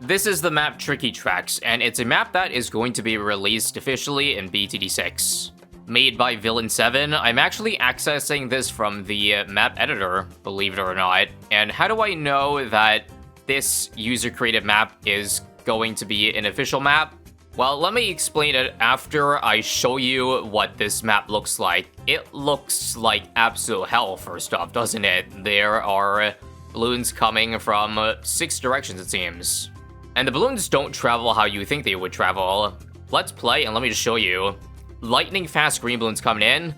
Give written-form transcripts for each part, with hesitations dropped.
This is the map Tricky Tracks, and it's a map that is going to be released officially in BTD6. Made by Bloons TD, I'm actually accessing this from the map editor, believe it or not. And how do I know that this user-created map is going to be an official map? Well, let me explain it after I show you what this map looks like. It looks like absolute hell, first off, doesn't it? There are balloons coming from 6 directions, it seems. And the balloons don't travel how you think they would travel. Let's play, and let me just show you. Lightning fast green balloons coming in,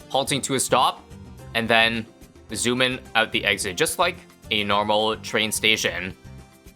halting to a stop, and then zooming out the exit, just like a normal train station.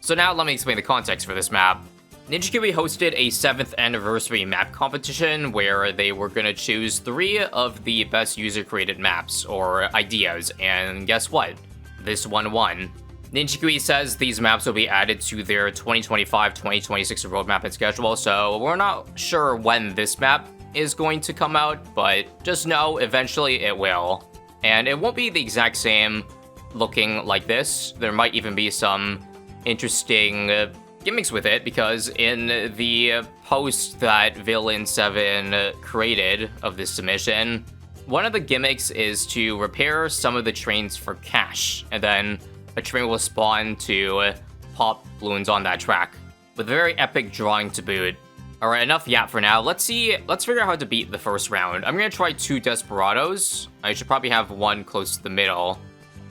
So now let me explain the context for this map. Ninja Kiwi hosted a 7th anniversary map competition where they were gonna choose 3 of the best user-created maps or ideas, and guess what? This one won. Ninja Kiwi says these maps will be added to their 2025-2026 roadmap and schedule, so we're not sure when this map is going to come out, but just know eventually it will. And it won't be the exact same looking like this. There might even be some interesting gimmicks with it, because in the post that Bloons TD created of this submission, one of the gimmicks is to repair some of the trains for cash, and then a train will spawn to pop balloons on that track, with a very epic drawing to boot. Alright, enough yap for now. Let's figure out how to beat the first round. I'm gonna try 2 Desperados. I should probably have one close to the middle,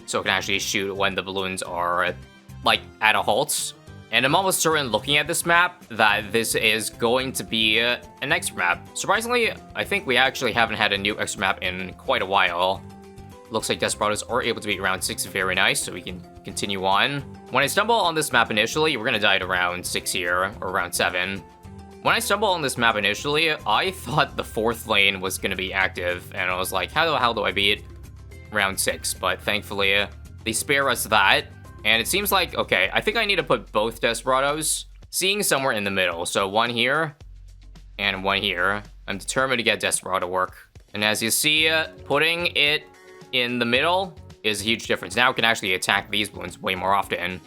so I can actually shoot when the balloons are, like, at a halt. And I'm almost certain, looking at this map, that this is going to be an extra map. Surprisingly, I think we actually haven't had a new extra map in quite a while. Looks like Desperados are able to beat round 6, very nice, so we can continue on. When I stumble on this map initially, we're gonna die at around 6 here, or around 7. When I stumbled on this map initially, I thought the 4th lane was gonna be active, and I was like, how the hell do I beat round 6? But thankfully, they spare us that, and it seems like, okay, I think I need to put both Desperados, seeing somewhere in the middle. So 1 here, and 1 here. I'm determined to get Desperado work. And as you see, putting it in the middle is a huge difference. Now we can actually attack these balloons way more often. And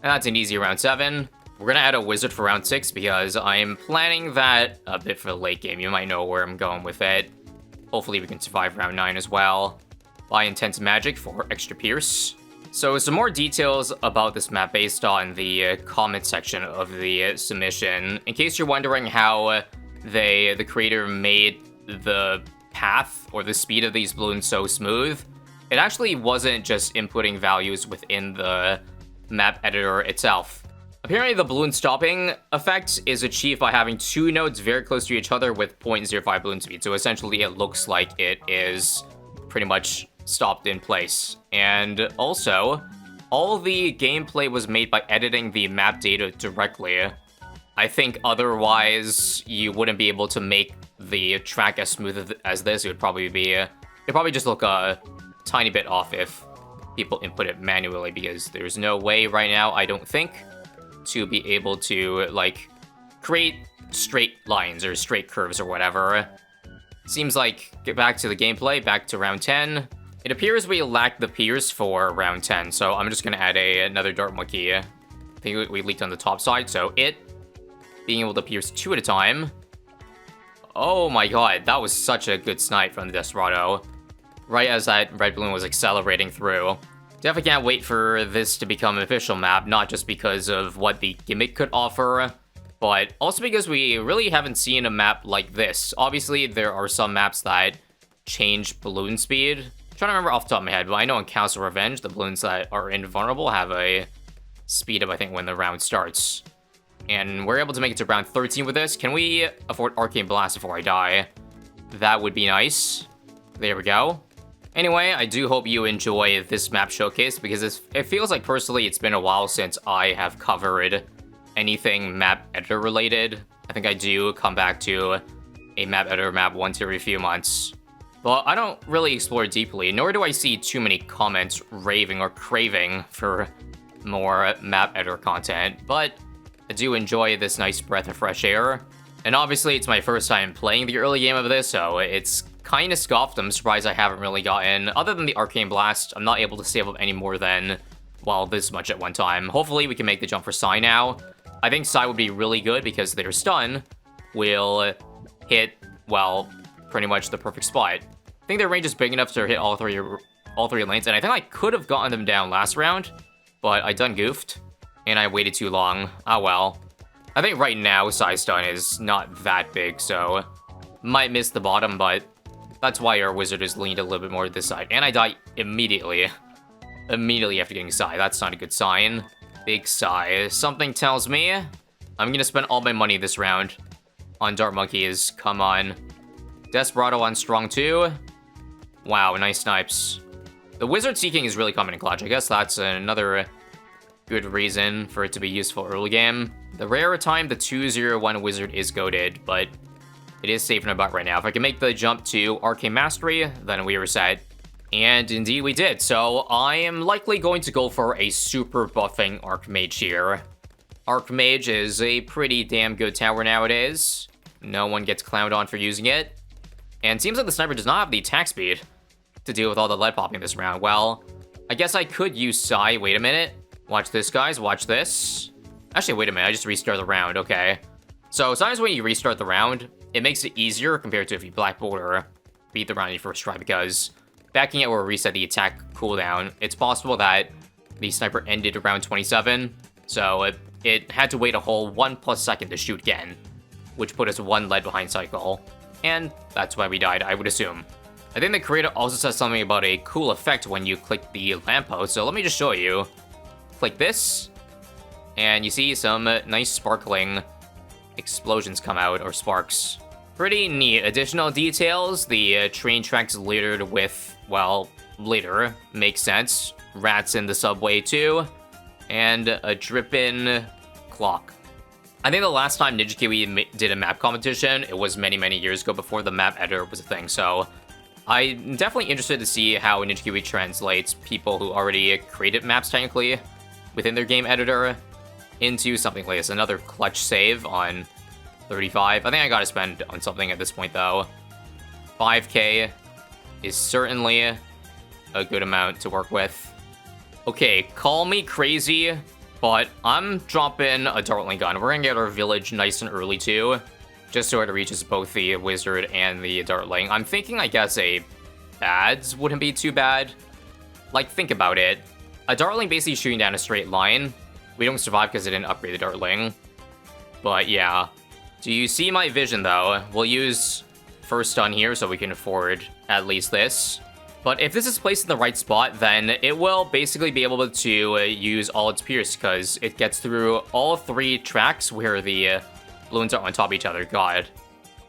that's an easy round 7. We're gonna add a wizard for round 6 because I'm planning that a bit for the late game. You might know where I'm going with it. Hopefully we can survive round 9 as well. Buy intense magic for extra pierce. So some more details about this map based on the comment section of the submission. In case you're wondering how the creator made the path or the speed of these balloons so smooth, it actually wasn't just inputting values within the map editor itself. Apparently the balloon stopping effect is achieved by having 2 nodes very close to each other with 0.05 balloon speed. So essentially it looks like it is pretty much stopped in place. And also, all the gameplay was made by editing the map data directly. I think otherwise you wouldn't be able to make the track as smooth as this. It'd probably just look a tiny bit off if people input it manually, because there's no way right now, I don't think, to be able to, like, create straight lines or straight curves or whatever. Seems like, get back to the gameplay, back to round 10. It appears we lack the pierce for round 10, so I'm just gonna add another dart monkey. I think we leaked on the top side, so it being able to pierce 2 at a time. Oh my god, that was such a good snipe from the Desperado. Right as that red balloon was accelerating through. Definitely can't wait for this to become an official map, not just because of what the gimmick could offer, but also because we really haven't seen a map like this. Obviously, there are some maps that change balloon speed. I'm trying to remember off the top of my head, but I know in Council Revenge, the balloons that are invulnerable have a speed of, I think, when the round starts. And we're able to make it to round 13 with this. Can we afford Arcane Blast before I die? That would be nice. There we go. Anyway, I do hope you enjoy this map showcase, because it feels like, personally, it's been a while since I have covered anything map editor related. I think I do come back to a map editor map once every few months. But I don't really explore deeply, nor do I see too many comments raving or craving for more map editor content, but I do enjoy this nice breath of fresh air. And obviously, it's my first time playing the early game of this, so it's kind of scuffed. I'm surprised I haven't really gotten, other than the Arcane Blast, I'm not able to save up any more than, well, this much at one time. Hopefully, we can make the jump for Psy now. I think Psy would be really good because their stun will hit, well, pretty much the perfect spot. I think their range is big enough to hit all three lanes, and I think I could have gotten them down last round, but I done goofed, and I waited too long. Ah well. I think right now Psy stun is not that big, so might miss the bottom, but that's why our wizard is leaned a little bit more to this side. And I die immediately. Immediately after getting Psy. That's not a good sign. Big Psy. Something tells me I'm gonna spend all my money this round on Dart Monkeys. Come on. Desperado on Strong 2. Wow, nice snipes. The Wizard Seeking is really coming in clutch. I guess that's another good reason for it to be useful early game. The rare time the 201 Wizard is goated, but it is safe in a butt right now. If I can make the jump to Arcane Mastery, then we were set. And indeed we did. So I am likely going to go for a super buffing Archmage here. Archmage is a pretty damn good tower nowadays. No one gets clowned on for using it. And it seems like the sniper does not have the attack speed to deal with all the lead popping this round. Well, I guess I could use Psy. Wait a minute. Watch this, guys. Watch this. Actually, wait a minute. I just restarted the round. Okay. So sometimes when you restart the round, it makes it easier compared to if you Black Bolt or beat the round you first try, because backing it will reset the attack cooldown. It's possible that the sniper ended around 27, so it had to wait a whole 1+ second to shoot again, which put us 1 lead behind cycle, and that's why we died, I would assume. I think the creator also says something about a cool effect when you click the lamppost, so let me just show you. Click this, and you see some nice sparkling explosions come out, or sparks. Pretty neat. Additional details, the train tracks littered with, well, litter, makes sense. Rats in the subway too, and a drippin' clock. I think the last time Ninja Kiwi did a map competition, it was many, many years ago before the map editor was a thing, so I'm definitely interested to see how Ninja Kiwi translates people who already created maps technically within their game editor into something like this. Another clutch save on 35. I think I gotta spend on something at this point, though. 5k is certainly a good amount to work with. Okay, call me crazy, but I'm dropping a Dartling gun. We're gonna get our village nice and early, too, just so it reaches both the wizard and the Dartling. I'm thinking, I guess, a Bads wouldn't be too bad. Like, think about it. A Dartling basically shooting down a straight line. We don't survive because I didn't upgrade the Dartling. But yeah. Do you see my vision, though? We'll use first stun here so we can afford at least this. But if this is placed in the right spot, then it will basically be able to use all its pierce, because it gets through all 3 tracks where the balloons are on top of each other. God,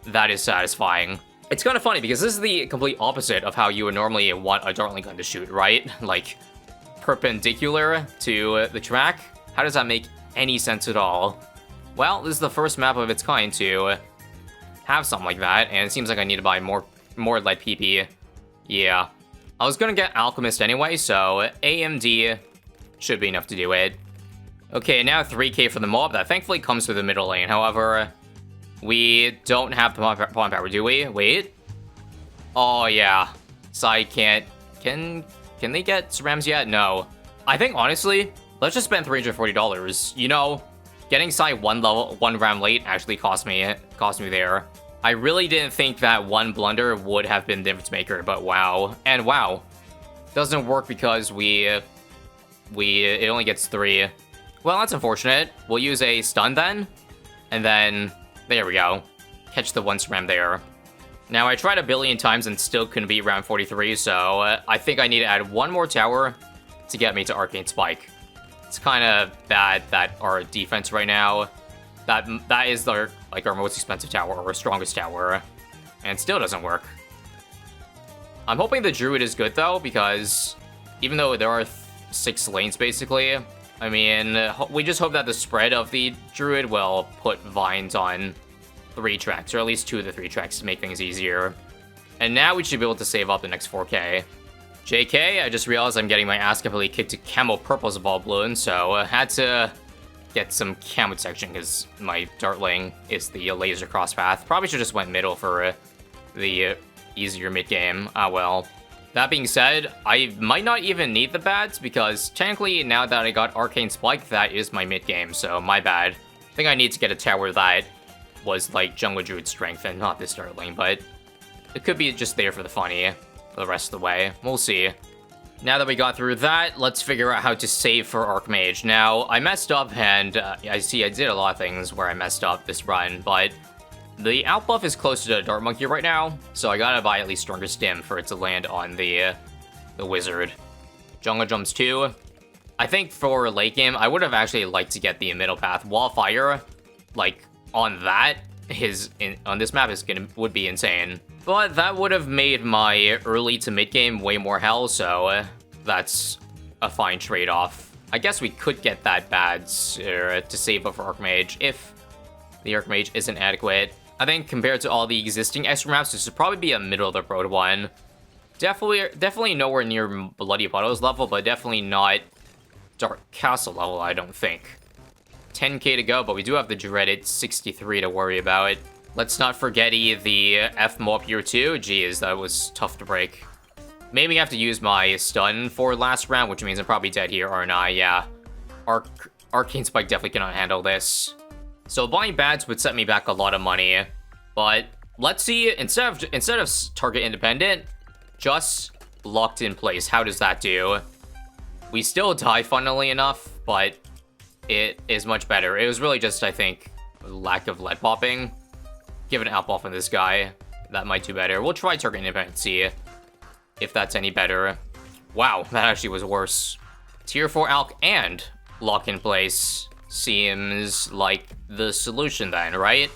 that is satisfying. It's kind of funny, because this is the complete opposite of how you would normally want a Dartling gun to shoot, right? Like, perpendicular to the track. How does that make any sense at all? Well, this is the first map of its kind to have something like that, and it seems like I need to buy more lead PP. Yeah. I was gonna get Alchemist anyway, so AMD should be enough to do it. Okay, now 3k for the mob. That thankfully comes through the middle lane. However, we don't have the pawn power, do we? Wait. Oh, yeah. Psy can't... Can they get Cerams yet? No. I think, honestly, let's just spend $340. You know, getting Psy one round late actually cost me there. I really didn't think that one blunder would have been the difference maker, but wow. And wow. Doesn't work because it only gets 3. Well, that's unfortunate. We'll use a stun then. And then, there we go. Catch the 1 Ceram there. Now, I tried a billion times and still couldn't beat round 43, so I think I need to add 1 more tower to get me to Arcane Spike. It's kind of bad that our defense right now, that is our most expensive tower, or our strongest tower, and it still doesn't work. I'm hoping the Druid is good, though, because even though there are 6 lanes, basically, I mean, we just hope that the spread of the Druid will put vines on 3 tracks, or at least 2 of the 3 tracks to make things easier. And now we should be able to save up the next 4k. JK, I just realized I'm getting my ass completely kicked to Camo Purples of all balloons, so I had to get some camo section because my Dartling is the laser cross path. Probably should just went middle for the easier mid game. Ah well. That being said, I might not even need the Bads because technically now that I got Arcane Spike, that is my mid game, so my bad. think I need to get a tower that was like Jungle Druid strength and not this Dartling, but it could be just there for the funny for the rest of the way. We'll see. Now that we got through that, let's figure out how to save for Archmage. Now, I messed up, and I see I did a lot of things where I messed up this run, but the outbuff is closer to Dart Monkey right now, so I gotta buy at least Stronger Stim for it to land on the Wizard. Jungle Jumps 2. I think for late game, I would have actually liked to get the middle path. Wall Fire, like, on that, on this map would be insane. But that would have made my early to mid game way more hell, so that's a fine trade-off. I guess we could get that bad to save up for Archmage if the Archmage isn't adequate. I think compared to all the existing extra maps, this would probably be a middle-of-the-road one. Definitely nowhere near Bloody Puddles level, but definitely not Dark Castle level, I don't think. 10k to go, but we do have the dreaded 63 to worry about. Let's not forget the F-Mo up here too. Geez, that was tough to break. Maybe I have to use my stun for last round, which means I'm probably dead here, aren't I? Yeah. Arcane Spike definitely cannot handle this. So buying bats would set me back a lot of money. But let's see, instead of target independent, just locked in place. How does that do? We still die, funnily enough, but it is much better. It was really just, I think, lack of lead popping. Give an outbuff on this guy. That might do better. We'll try target independent, see if that's any better. Wow, that actually was worse. Tier 4 Alk and lock in place seems like the solution then, right?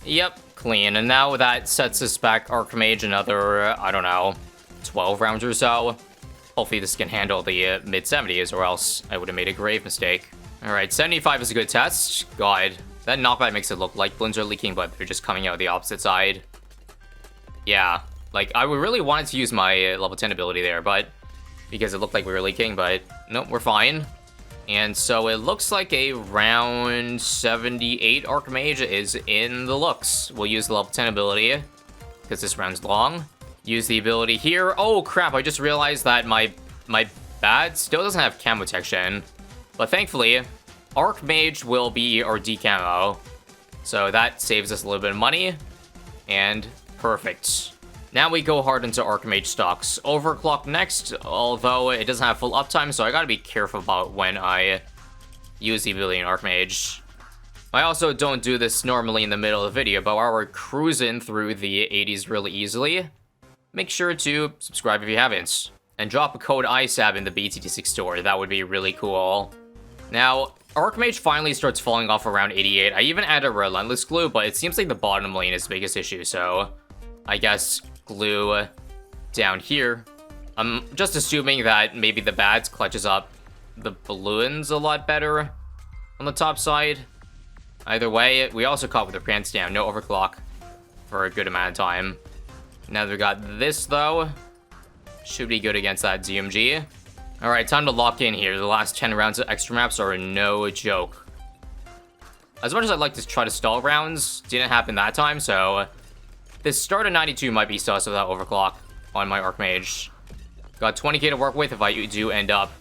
Yep, clean. And now that sets us back Archmage another, I don't know, 12 rounds or so. Hopefully this can handle the mid-70s, or else I would have made a grave mistake. Alright, 75 is a good test. God, that knockback makes it look like Bloons are leaking, but they're just coming out the opposite side. Yeah, like, I would really wanted to use my level 10 ability there, but because it looked like we were leaking, but nope, we're fine. And so it looks like a round 78 Archmage is in the looks. We'll use the level 10 ability, because this round's long. Use the ability here. Oh, crap, I just realized that my bat still doesn't have camo protection. But thankfully, Archmage will be our decamo. So that saves us a little bit of money. And perfect. Now we go hard into Archmage stocks. Overclock next, although it doesn't have full uptime, so I gotta be careful about when I use the ability in Archmage. I also don't do this normally in the middle of the video, but while we're cruising through the 80s really easily, make sure to subscribe if you haven't. And drop a code ISAB in the BTD6 store, that would be really cool. Now, Archmage finally starts falling off around 88. I even added a Relentless Glue, but it seems like the bottom lane is the biggest issue, so I guess glue down here. I'm just assuming that maybe the bats clutches up the balloons a lot better on the top side. Either way, we also caught with the pants down, no overclock for a good amount of time. Now that we got this, though, should be good against that ZMG. Alright, time to lock in here. The last 10 rounds of extra maps are no joke. As much as I'd like to try to stall rounds, didn't happen that time, so this start of 92 might be sus without overclock on my Archmage. Got 20k to work with if I do end up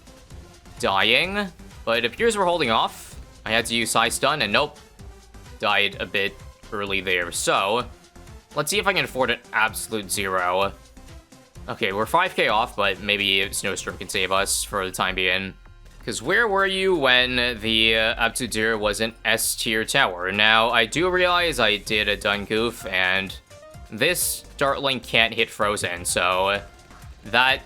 dying, but it appears we're holding off. I had to use High Stun, and nope, died a bit early there. So, let's see if I can afford an absolute 0. Okay, we're 5k off, but maybe Snowstorm can save us for the time being. Because where were you when the absolute 0 was an S tier tower? Now, I do realize I did a done goof, and this Dartling can't hit Frozen, so that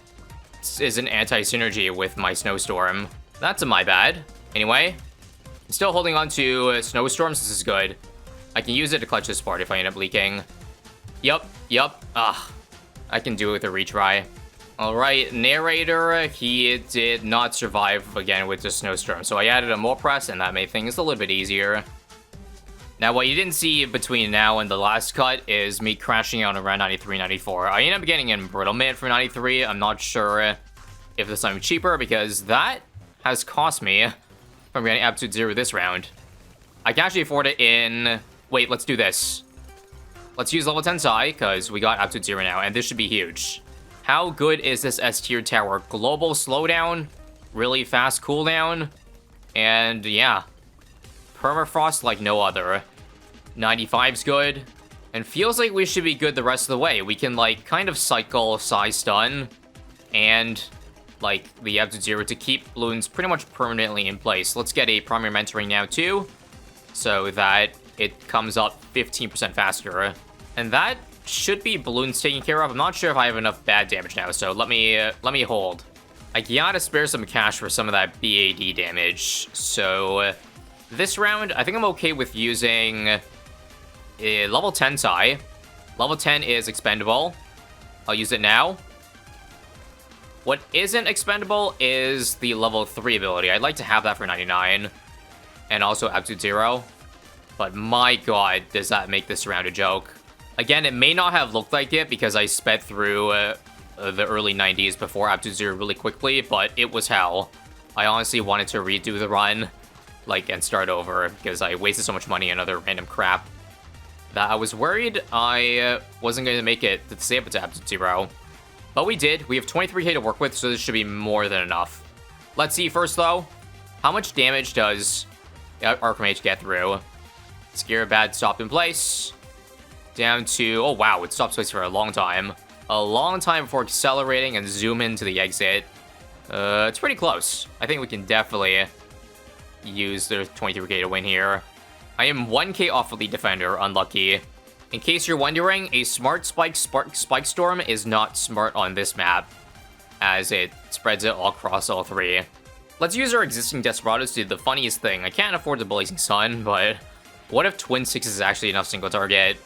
is an anti-synergy with my Snowstorm. That's my bad. Anyway, I'm still holding on to Snowstorms. This is good. I can use it to clutch this part if I end up leaking. Yup. I can do it with a retry. Alright, Narrator, he did not survive again with the Snowstorm, so I added a more press, and that made things a little bit easier. Now, what you didn't see between now and the last cut is me crashing out around 93, 94. I ended up getting an Embrittlement for 93. I'm not sure if this time cheaper, because that has cost me from getting Absolute 0 this round. I can actually afford it in... Wait, let's do this. Let's use level 10 Psy, because we got Absolute 0 now, and this should be huge. How good is this S tier tower? Global slowdown, really fast cooldown, and yeah, permafrost like no other. 95's good. And feels like we should be good the rest of the way. We can, like, kind of cycle Psy Stun and, like, the Absolute Zero to keep Bloons pretty much permanently in place. Let's get a Primary Mentoring now, too, so that it comes up 15% faster. And that should be Bloons taken care of. I'm not sure if I have enough bad damage now, so let me hold. I gotta spare some cash for some of that BAD damage. So, this round, I think I'm okay with using level 10 Psy. Level 10 is expendable. I'll use it now. What isn't expendable is the level 3 ability. I'd like to have that for 99. And also Absolute Zero. But my god, does that make this round a joke. Again, it may not have looked like it because I sped through the early 90s before Absolute Zero really quickly, but it was hell. I honestly wanted to redo the run, like, and start over because I wasted so much money on other random crap that I was worried I wasn't going to make it to save it to Absolute Zero. But we did. We have 23k to work with, so this should be more than enough. Let's see first, though. How much damage does Archmage get through? Scare Bad stopped in place. Down to... Oh, wow. It stopped place for a long time. A long time before accelerating and zoom into the exit. It's pretty close. I think we can definitely use the 23k to win here. I am 1k off of the Defender, unlucky. In case you're wondering, a Smart Spike Storm is not smart on this map, as it spreads it all across all three. Let's use our existing Desperados to do the funniest thing. I can't afford the Blazing Sun, but what if Twin 6 is actually enough single target?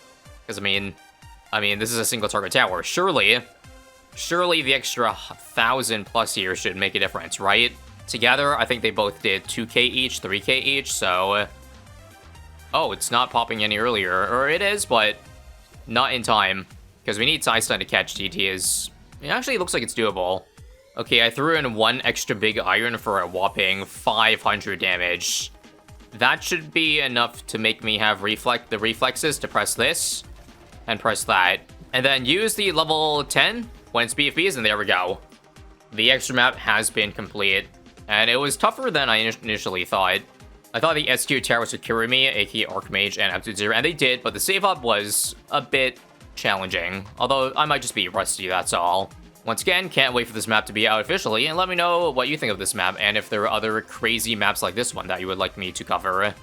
Because, I mean, this is a single target tower. Surely the extra 1,000 plus here should make a difference, right? Together, I think they both did 2k each, 3k each, so... Oh, it's not popping any earlier. Or it is, but not in time. Because we need Side Stun to catch GT. It actually looks like it's doable. Okay, I threw in one extra big iron for a whopping 500 damage. That should be enough to make me have the reflexes to press this and press that. And then use the level 10 when it's BFBs, and there we go. The extra map has been complete. And it was tougher than I initially thought. I thought the SQ towers would carry me, aka Archmage and Absolute Zero, and they did, but the save up was a bit challenging. Although, I might just be rusty, that's all. Once again, can't wait for this map to be out officially, and let me know what you think of this map, and if there are other crazy maps like this one that you would like me to cover.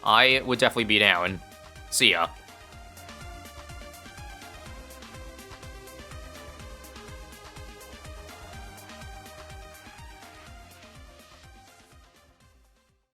I would definitely be down. See ya.